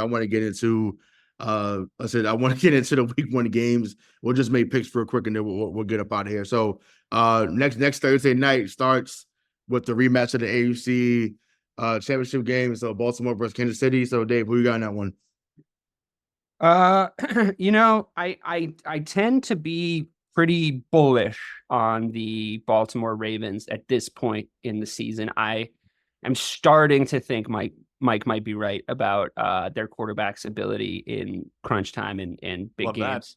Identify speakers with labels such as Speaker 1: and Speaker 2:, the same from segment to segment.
Speaker 1: I want to get into. I said I want to get into the week 1 games. We'll just make picks real quick, and then we'll get up out of here. So next Thursday night starts with the rematch of the AFC Championship Game. So Baltimore versus Kansas City. So Dave, who you got in that one?
Speaker 2: I tend to be pretty bullish on the Baltimore Ravens at this point in the season. I am starting to think Mike might be right about their quarterback's ability in crunch time and big games.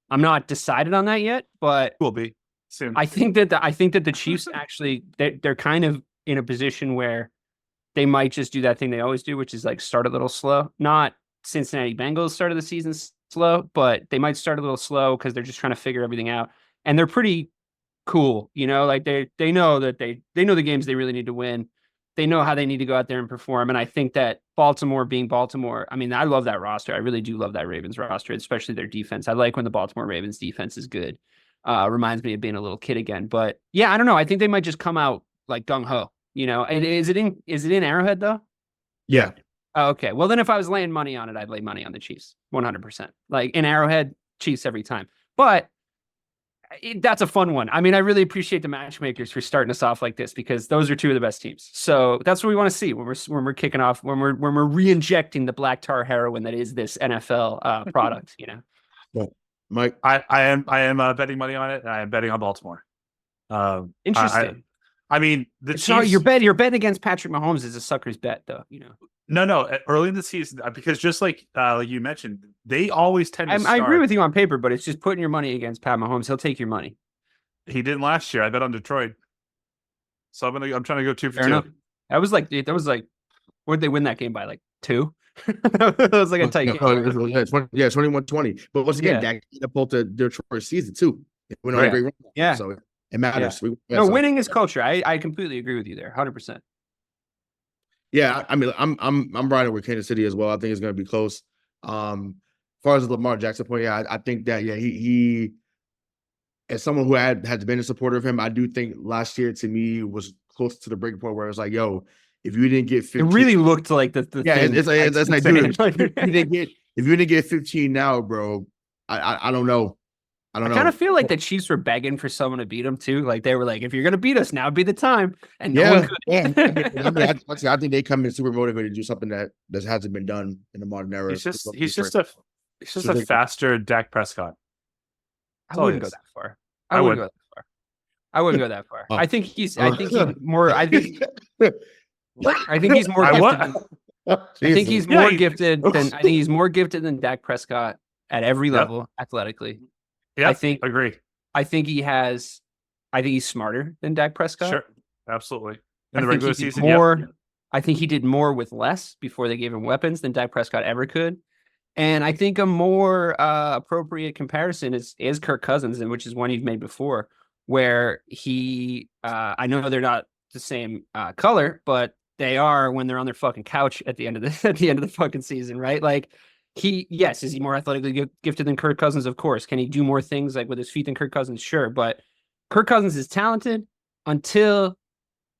Speaker 2: I'm not decided on that yet, but
Speaker 3: will be soon.
Speaker 2: I think that the Chiefs actually they're kind of in a position where they might just do that thing they always do, which is like start a little slow. Not Cincinnati Bengals started the season slow, but they might start a little slow because they're just trying to figure everything out. And they're pretty cool, like they know that they know the games they really need to win. They know how they need to go out there and perform. And I think that Baltimore being Baltimore, I mean, I love that roster. I really do love that Ravens roster, especially their defense. I like when the Baltimore Ravens defense is good. Reminds me of being a little kid again. But yeah, I don't know. I think they might just come out like gung ho, And is it in Arrowhead though?
Speaker 1: Yeah.
Speaker 2: Oh, okay. Well, then if I was laying money on it, I'd lay money on the Chiefs 100%. Like in Arrowhead, Chiefs every time. But that's a fun one. I mean, I really appreciate the matchmakers for starting us off like this because those are two of the best teams. So that's what we want to see when we're kicking off, when we're re-injecting the black tar heroin that is this NFL product.
Speaker 1: Well, Mike,
Speaker 3: I am betting money on it. And I am betting on Baltimore.
Speaker 2: Interesting.
Speaker 3: I mean, the Chiefs.
Speaker 2: Your bet against Patrick Mahomes is a sucker's bet, though.
Speaker 3: No. Early in the season, because just like you mentioned, they always tend to.
Speaker 2: I agree with you on paper, but it's just putting your money against Pat Mahomes. He'll take your money.
Speaker 3: He didn't last year. I bet on Detroit, so I'm trying to go 2 for 2.
Speaker 2: Enough. That was like, what did they win that game by? Like 2? That was like a tight game.
Speaker 1: Yeah, 21-20. But once again, that catapulted their Detroit season too. It went on a great run.
Speaker 2: Yeah,
Speaker 1: so it matters.
Speaker 2: Yeah. Winning is culture. I completely agree with you there, 100%.
Speaker 1: Yeah, I mean, I'm riding with Kansas City as well. I think it's going to be close. As far as the Lamar Jackson point, yeah, I think that he as someone who had been a supporter of him, I do think last year to me was close to the breaking point where it's like, yo, if you didn't get 15,
Speaker 2: it really looked like the
Speaker 1: yeah,
Speaker 2: thing.
Speaker 1: It's like, dude, if you didn't get 15 now, bro, I don't know. I
Speaker 2: kind of feel like the Chiefs were begging for someone to beat them too. Like they were like, if you're going to beat us, now would be the time. And no one could.
Speaker 1: I think they come in super motivated to do something that hasn't been done in the modern era.
Speaker 3: He's just a faster Dak Prescott.
Speaker 2: I wouldn't go that far. I wouldn't go that far. I think he's more gifted than Dak Prescott at every level athletically.
Speaker 3: Yeah,
Speaker 2: I think
Speaker 3: agree.
Speaker 2: I think he's smarter than Dak Prescott.
Speaker 3: Sure, absolutely. In the regular season,
Speaker 2: I think he did more with less before they gave him weapons than Dak Prescott ever could. And I think a more appropriate comparison is Kirk Cousins, and which is one you've made before, where he I know they're not the same color, but they are when they're on their fucking couch at the end of the fucking season, right? Like is he more athletically gifted than Kirk Cousins? Of course. Can he do more things like with his feet than Kirk Cousins? Sure. But Kirk Cousins is talented until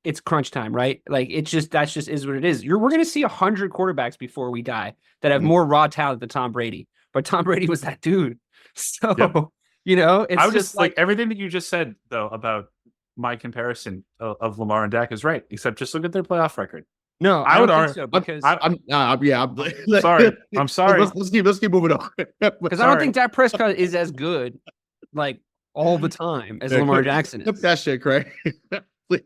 Speaker 2: it's crunch time, right? Like that just is what it is. We're going to see 100 quarterbacks before we die that have more raw talent than Tom Brady, but Tom Brady was that dude. So, it's
Speaker 3: I would just like everything that you just said though, about my comparison of Lamar and Dak is right, except just look at their playoff record.
Speaker 2: No, I would argue so because
Speaker 1: I'm
Speaker 3: sorry. I'm sorry.
Speaker 1: Let's keep moving on.
Speaker 2: Because I don't think Dak Prescott is as good, like all the time, as Lamar Jackson is.
Speaker 1: That shit, Craig.
Speaker 2: Do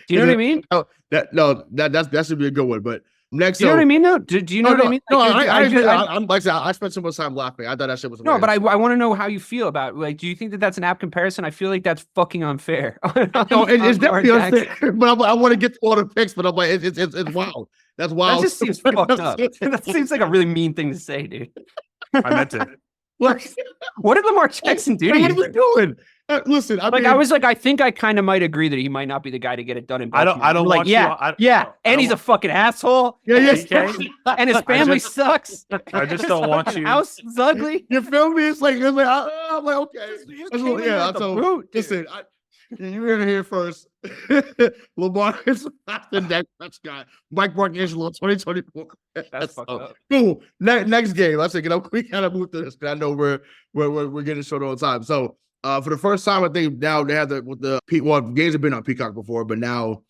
Speaker 2: you know what I mean?
Speaker 1: Oh, that should be a good one. But next,
Speaker 2: do you know what I mean? Though, do you know what I mean?
Speaker 1: No, I spent so much time laughing. I thought that shit was hilarious.
Speaker 2: No, but I want to know how you feel about it. Like, do you think that that's an apt comparison? I feel like that's fucking unfair.
Speaker 1: No, it's definitely unfair. But I want to get to all the picks. But I'm like, it's wild. That's wild.
Speaker 2: That just seems fucked up. That seems like a really mean thing to say, dude.
Speaker 3: I meant it.
Speaker 2: What did Lamar Jackson do to you?
Speaker 1: What are you doing? Listen,
Speaker 2: I think I kind of might agree that he might not be the guy to get it done in Baltimore.
Speaker 3: I don't
Speaker 2: like, and he's a fucking asshole.
Speaker 1: Yeah,
Speaker 2: and his family sucks.
Speaker 3: I just don't want you.
Speaker 2: House is ugly.
Speaker 1: You feel me? I'm like, okay. Listen, You heard it here first. Lamar is faster than Dak Prescott. Mike Markangelo, 2024.
Speaker 2: That's fucked up.
Speaker 1: Cool. Next game. Let's say, we gotta move to this because I know we're getting short all the time. So for the first time, I think now they have games have been on Peacock before, but now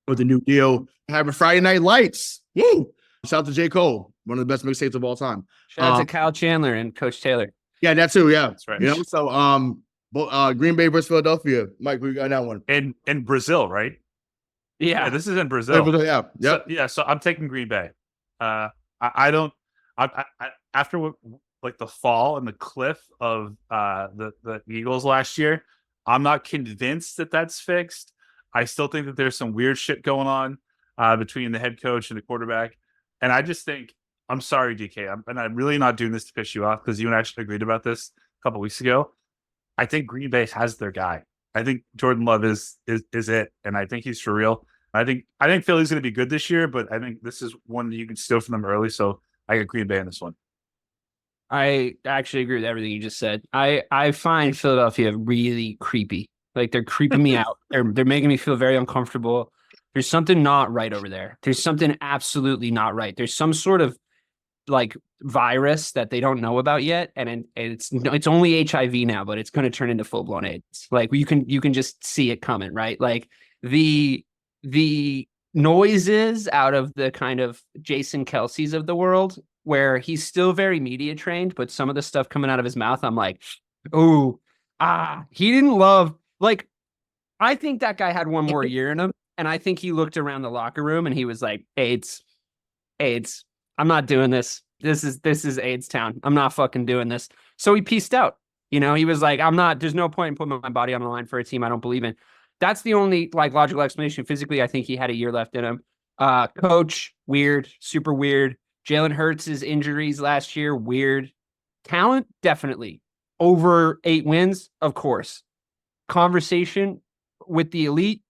Speaker 1: with the new deal, having Friday Night Lights. Woo! Shout out to J. Cole, one of the best mixtapes of all time.
Speaker 2: Shout out to Kyle Chandler and Coach Taylor.
Speaker 1: Yeah, that too. Yeah,
Speaker 3: That's right.
Speaker 1: You know, so Green Bay versus Philadelphia. Mike, who you got that one?
Speaker 3: In Brazil, right?
Speaker 2: Yeah,
Speaker 3: this is in Brazil.
Speaker 1: Yeah.
Speaker 3: So I'm taking Green Bay. I don't. After like the fall and the cliff of the Eagles last year, I'm not convinced that that's fixed. I still think that there's some weird shit going on between the head coach and the quarterback, and I just think, I'm sorry, DK, I'm really not doing this to piss you off because you and I actually agreed about this a couple weeks ago. I think Green Bay has their guy. I think Jordan Love is it, and I think he's for real. I think Philly's going to be good this year, but I think this is one that you can steal from them early. So I get Green Bay in this one.
Speaker 2: I actually agree with everything you just said. I find Philadelphia really creepy. Like, they're creeping me out. They're making me feel very uncomfortable. There's something not right over there. There's something absolutely not right. There's some sort of like virus that they don't know about yet, and it's only HIV now, but it's going to turn into full blown AIDS. Like, you can just see it coming, right? Like the noises out of the kind of Jason Kelsey's of the world, where he's still very media trained, but some of the stuff coming out of his mouth, I'm like, he didn't love. Like, I think that guy had one more year in him, and I think he looked around the locker room and he was like, AIDS. I'm not doing this. This is AIDS town. I'm not fucking doing this. So he pieced out. You know, he was like, there's no point in putting my body on the line for a team I don't believe in. That's the only like logical explanation. Physically, I think he had a year left in him. Coach, weird, super weird. Jalen Hurts' injuries last year, weird. Talent, definitely. Over 8 wins, of course. Conversation with the elite,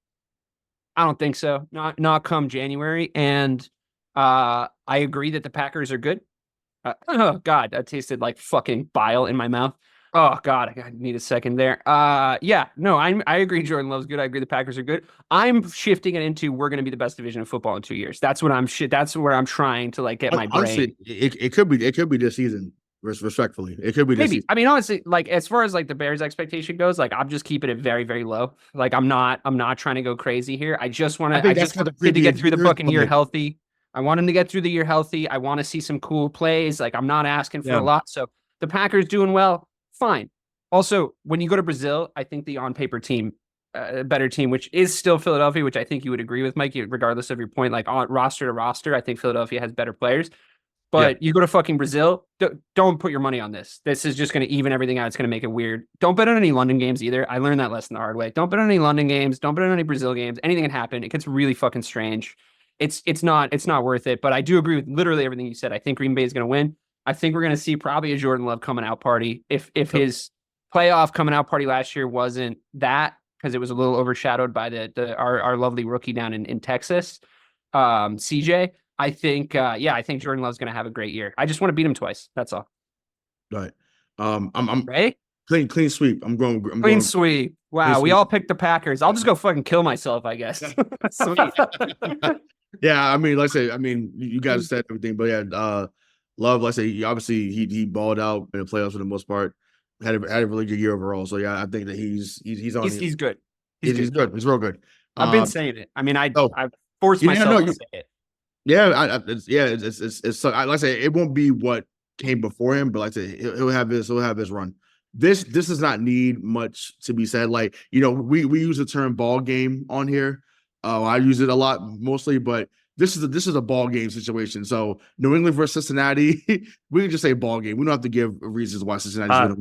Speaker 2: I don't think so. Not come January. And I agree that the Packers are good. Oh God, that tasted like fucking bile in my mouth. Oh God, I need a second there. Yeah, no, I agree. Jordan Love's good. I agree the Packers are good. I'm shifting it into we're going to be the best division of football in 2 years. That's where I'm trying to like get my brain.
Speaker 1: Honestly, it could be this season. Respectfully, it could be this
Speaker 2: maybe.
Speaker 1: season.
Speaker 2: I mean, honestly, like as far as like the Bears' expectation goes, like I'm just keeping it very, very low. Like I'm not trying to go crazy here. I just want to get through the fucking year healthy. I want him to get through the year healthy. I want to see some cool plays. Like, I'm not asking for a lot. So the Packers doing well, fine. Also, when you go to Brazil, I think the on-paper team, better team, which is still Philadelphia, which I think you would agree with, Mike, regardless of your point, like on roster to roster, I think Philadelphia has better players. But you go to fucking Brazil, don't put your money on this. This is just going to even everything out. It's going to make it weird. Don't bet on any London games either. I learned that lesson the hard way. Don't bet on any London games. Don't bet on any Brazil games. Anything can happen. It gets really fucking strange. It's not worth it. But I do agree with literally everything you said. I think Green Bay is going to win. I think we're going to see probably a Jordan Love coming out party. If his playoff coming out party last year wasn't that, because it was a little overshadowed by our lovely rookie down in Texas, CJ. I think Jordan Love's going to have a great year. I just want to beat him twice. That's all.
Speaker 1: Right. I'm
Speaker 2: right.
Speaker 1: Clean sweep. I'm going
Speaker 2: clean sweep. Wow,
Speaker 1: clean
Speaker 2: we
Speaker 1: sweep.
Speaker 2: all picked the Packers. I'll just go fucking kill myself, I guess. Sweet.
Speaker 1: Yeah, I mean, you guys said everything, but yeah, Love, let's say, obviously he balled out in the playoffs for the most part. Had a really good year overall. So yeah, I think that he's on.
Speaker 2: He's good.
Speaker 1: He's good. He's real good.
Speaker 2: I've been saying it. I mean, I've forced myself to say it.
Speaker 1: Yeah, it's like I say, it won't be what came before him, but like I say, he'll have his run. This does not need much to be said. Like, you know, we use the term ball game on here. I use it a lot mostly, but this is a ball game situation. So New England versus Cincinnati, we can just say ball game. We don't have to give reasons why Cincinnati's going to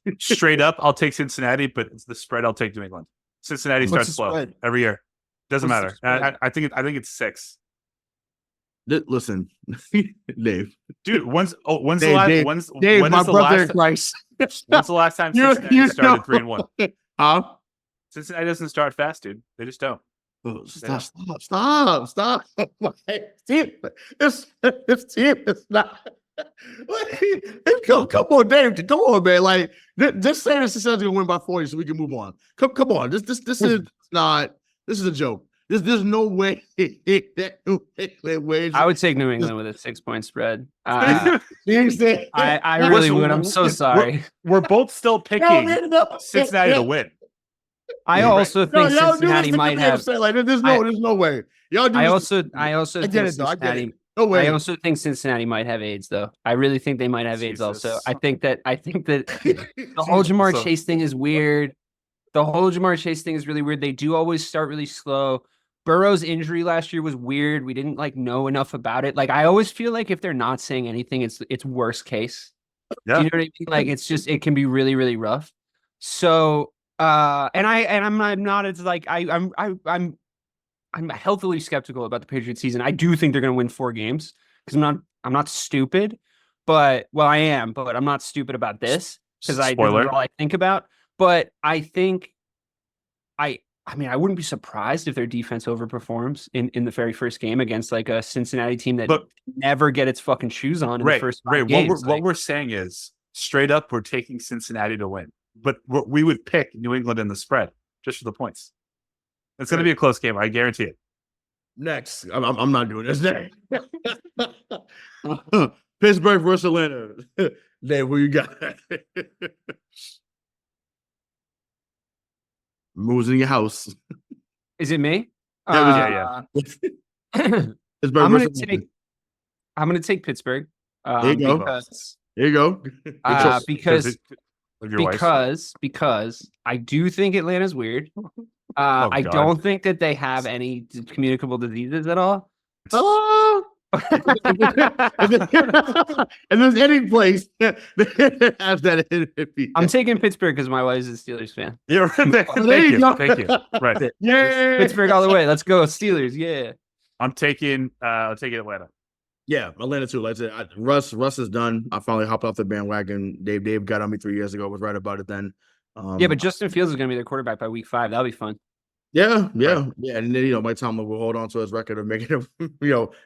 Speaker 1: win.
Speaker 3: Straight up, I'll take Cincinnati, but the spread, I'll take New England. Cincinnati starts slow every year. Doesn't matter. I think it's 6.
Speaker 1: Listen, Dave.
Speaker 3: Dude, when's
Speaker 1: Dave,
Speaker 3: the last?
Speaker 1: Dave,
Speaker 3: When's
Speaker 1: my
Speaker 3: the
Speaker 1: brother
Speaker 3: last?
Speaker 1: in Christ.
Speaker 3: When's the last time Cincinnati started 3-1?
Speaker 1: Huh?
Speaker 3: Cincinnati doesn't start fast, dude. They just don't.
Speaker 1: Oh, stop. This team is not. Come on, Dave. Come on, man. Like, just say the Cincinnati's gonna win by 40 so we can move on. Come on. This is not. This is a joke. There's no way.
Speaker 2: I would take New England with a 6-point spread.
Speaker 1: I
Speaker 2: really would. I'm so sorry.
Speaker 3: We're both still picking Cincinnati to win.
Speaker 2: I also think Cincinnati might have.
Speaker 1: Like, there's no way. Y'all do.
Speaker 2: I also think Cincinnati.
Speaker 1: No way.
Speaker 2: I also think Cincinnati might have AIDS, though. I really think they might have AIDS. Also, I think that the whole Jamar Chase thing is weird. The whole Jamar Chase thing is really weird. They do always start really slow. Burrow's injury last year was weird. We didn't know enough about it. Like, I always feel like if they're not saying anything, it's worst case.
Speaker 3: Yeah.
Speaker 2: Do you know what I mean? Like, it's just, it can be really, really rough. So, I'm not as like, I'm healthily skeptical about the Patriots season. I do think they're going to win 4 games because I'm not stupid, but I am, but I'm not stupid about this because this is all I think about. But I think I mean, I wouldn't be surprised if their defense overperforms in the very first game against like a Cincinnati team that never get its fucking shoes on in the first 5 games.
Speaker 3: What we're saying is straight up, we're taking Cincinnati to win, but we would pick New England in the spread just for the points. It's going to be a close game. I guarantee it.
Speaker 1: Next, I'm not doing this. Pittsburgh versus Atlanta. Dave, what you got? Moves in your house.
Speaker 2: Is it me?
Speaker 3: Yeah.
Speaker 2: I'm gonna take Pittsburgh.
Speaker 1: There you go. There you go.
Speaker 2: Because I do think Atlanta's weird. I don't think that they have any communicable diseases at all.
Speaker 1: Oh. And there's any place that has that.
Speaker 2: I'm taking Pittsburgh because my wife is a Steelers fan.
Speaker 3: Yeah, thank you. Right.
Speaker 1: Yeah.
Speaker 2: Pittsburgh all the way. Let's go Steelers. Yeah.
Speaker 3: I'll take Atlanta.
Speaker 1: Yeah, Atlanta too. Like I said, Russ is done. I finally hopped off the bandwagon. Dave got on me 3 years ago. Was right about it then.
Speaker 2: Yeah, but Justin Fields is going to be their quarterback by week 5. That'll be fun.
Speaker 1: Yeah. And then Mike Tomlin will hold on to his record of making him,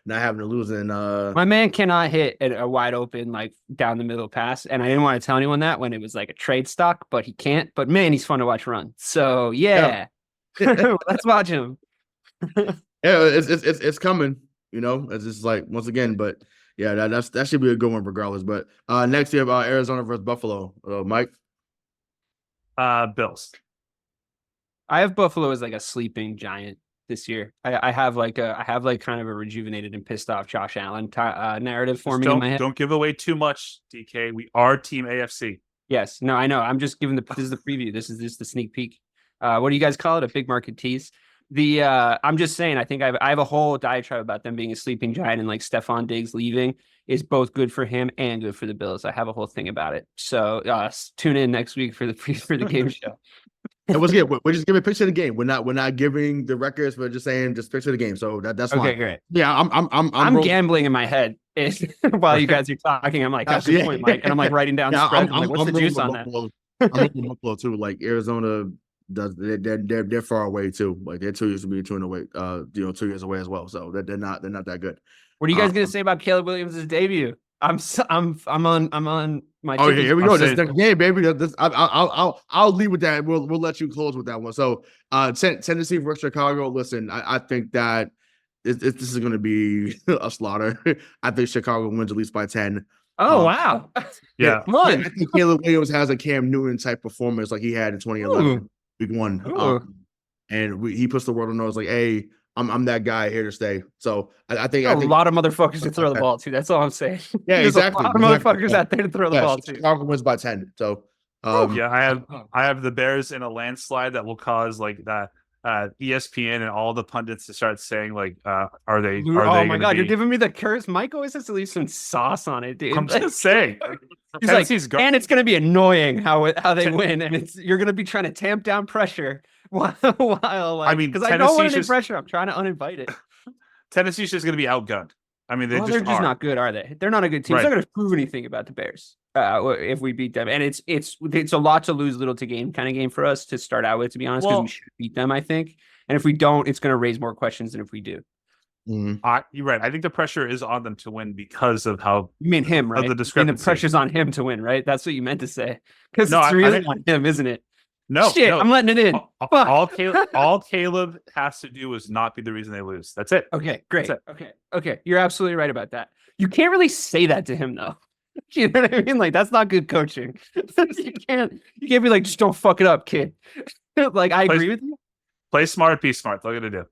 Speaker 1: not having to lose. And
Speaker 2: my man cannot hit a wide open like down the middle pass, and I didn't want to tell anyone that when it was like a trade stock, but he can't. But man, he's fun to watch run. So yeah. Let's watch him.
Speaker 1: Yeah, it's coming. It's just like once again, but yeah, that should be a good one regardless. But next we have Arizona versus Buffalo. Mike,
Speaker 3: Bills.
Speaker 2: I have Buffalo as like a sleeping giant this year. I have kind of a rejuvenated and pissed off Josh Allen narrative forming in my head.
Speaker 3: Don't give away too much, DK. We are Team AFC.
Speaker 2: Yes, no, I know. I'm just giving this is the preview. This is just the sneak peek. What do you guys call it? A big market tease. I'm just saying. I think I have a whole diatribe about them being a sleeping giant, and like Stephon Diggs leaving is both good for him and good for the Bills. I have a whole thing about it. So tune in next week for the game show.
Speaker 1: And once again, we're just giving a picture of the game. We're not giving the records. We're just saying just picture of the game. So that's
Speaker 2: okay.
Speaker 1: Fine.
Speaker 2: Great.
Speaker 1: Yeah,
Speaker 2: I'm gambling in my head while you guys are talking. I'm like, that's the point, Mike, and I'm like writing down spreads. I'm like, what's the juice on that?
Speaker 1: I'm looking Buffalo too. Like Arizona does, they're far away too. Like they're 2 years to be 2 away. 2 years away as well. So they're not that good.
Speaker 2: What are you guys gonna say about Caleb Williams' debut? I'm on my.
Speaker 1: Oh yeah, here we go. This game, baby. I'll leave with that. We'll let you close with that one. So, Tennessee versus Chicago. Listen, I think that this is going to be a slaughter. I think Chicago wins at least by 10.
Speaker 2: Oh wow!
Speaker 3: Yeah,
Speaker 1: I think Caleb Williams has a Cam Newton type performance like he had in 2011, week 1, and he puts the world on nose like, hey. I'm that guy here to stay. So I think
Speaker 2: a lot of motherfuckers to throw the ball to. That's all I'm saying.
Speaker 1: Yeah,
Speaker 2: There's
Speaker 1: exactly.
Speaker 2: A lot of motherfuckers out there to throw the ball to.
Speaker 1: Chicago wins by 10. So
Speaker 3: I have the Bears in a landslide that will cause like that ESPN and all the pundits to start saying like, are they?
Speaker 2: Oh my god, you're giving me the curse. Mike always has to leave some sauce on it, dude.
Speaker 3: I'm just saying.
Speaker 2: He's like, and it's gonna be annoying how they win, and you're gonna be trying to tamp down pressure. While like, because I don't want any pressure. I'm trying to uninvite it.
Speaker 3: Tennessee's just going to be outgunned. I mean, they're just
Speaker 2: not good, are they? They're not a good team. Right. It's not going to prove anything about the Bears if we beat them. And it's a lot to lose, little to gain kind of game for us to start out with, to be honest, because we should beat them, I think. And if we don't, it's going to raise more questions than if we do.
Speaker 1: Mhm.
Speaker 3: You're right. I think the pressure is on them to win because of how
Speaker 2: You mean him, right?
Speaker 3: the
Speaker 2: I mean, the
Speaker 3: discrepancy.
Speaker 2: pressure's on him to win, right? That's what you meant to say. Because
Speaker 3: No,
Speaker 2: it's
Speaker 3: I
Speaker 2: really
Speaker 3: think
Speaker 2: on him, isn't it?
Speaker 3: no,
Speaker 2: Shit,
Speaker 3: no.
Speaker 2: I'm letting it in. Fuck.
Speaker 3: All Caleb has to do is not be the reason they lose. That's it.
Speaker 2: Okay, great.
Speaker 3: That's
Speaker 2: Okay. You're absolutely right about that. You can't really say that to him though. You know what I mean? Like that's not good coaching. You can't be like, just don't fuck it up, kid. Like I agree with you.
Speaker 3: Play smart, be smart. That's all you gotta do.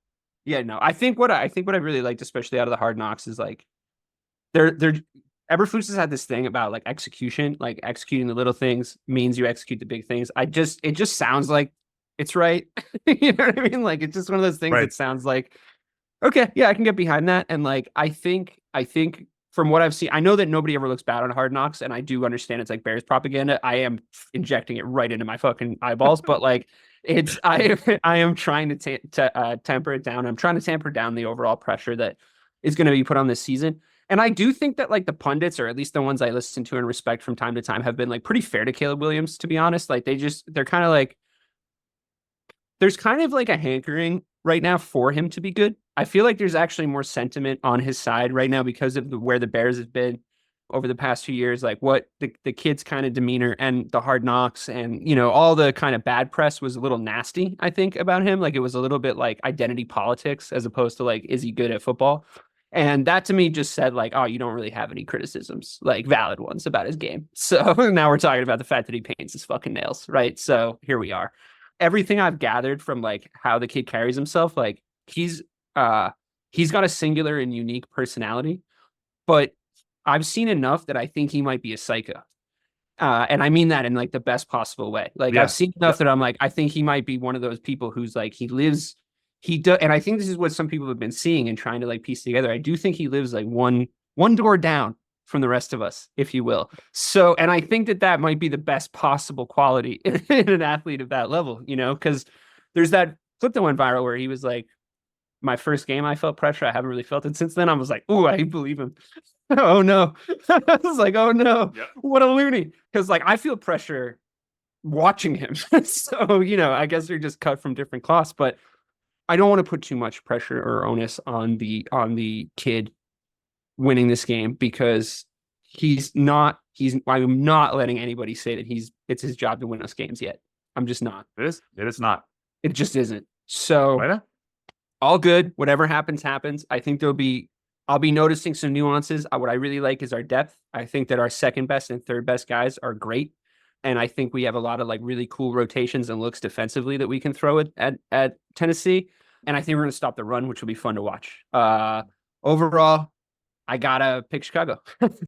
Speaker 2: Yeah, no. I think what I really liked, especially out of the Hard Knocks, is like they're Eberflus has had this thing about like execution, like executing the little things means you execute the big things. It just sounds like it's right. You know what I mean? Like it's just one of those things
Speaker 3: Right.
Speaker 2: that sounds like, okay, yeah, I can get behind that. And like I think from what I've seen, I know that nobody ever looks bad on Hard Knocks, and I do understand it's like Bears propaganda. I am injecting it right into my fucking eyeballs, but like I am trying to temper it down. I'm trying to tamper down the overall pressure that is going to be put on this season. And I do think that like the pundits, or at least the ones I listen to and respect from time to time, have been like pretty fair to Caleb Williams, to be honest. Like they're kind of like, there's kind of like a hankering right now for him to be good. I feel like there's actually more sentiment on his side right now because of where the Bears have been over the past few years, like what the kid's kind of demeanor and the Hard Knocks and, you know, all the kind of bad press was a little nasty, I think, about him. Like it was a little bit like identity politics as opposed to like, is he good at football? And that to me just said like, oh, you don't really have any criticisms, like valid ones about his game. So now we're talking about the fact that he paints his fucking nails, right? So here we are. Everything I've gathered from like how the kid carries himself, like he's got a singular and unique personality, but I've seen enough that I think he might be a psycho. And I mean that in like the best possible way. Like
Speaker 3: Yeah.
Speaker 2: I've seen enough that I'm like, I think he might be one of those people who's like, he does. And I think this is what some people have been seeing and trying to like piece together. I do think he lives like one door down from the rest of us, if you will. So, and I think that might be the best possible quality in an athlete of that level, you know, because there's that clip that went viral where he was like, my first game, I felt pressure. I haven't really felt it since then. I was like, ooh, I believe him. Oh no. I was like, oh no,
Speaker 3: Yep.
Speaker 2: what a loony. Because like I feel pressure watching him. So, you know, I guess they're just cut from different cloths, but I don't want to put too much pressure or onus on the kid winning this game because I'm not letting anybody say that it's his job to win us games yet. I'm just not.
Speaker 3: It is not.
Speaker 2: It just isn't. So
Speaker 3: Why not?
Speaker 2: all good. Whatever happens, happens. I think I'll be noticing some nuances. What I really like is our depth. I think that our second best and third best guys are great. And I think we have a lot of like really cool rotations and looks defensively that we can throw at Tennessee. And I think we're going to stop the run, which will be fun to watch. Overall, I gotta pick Chicago.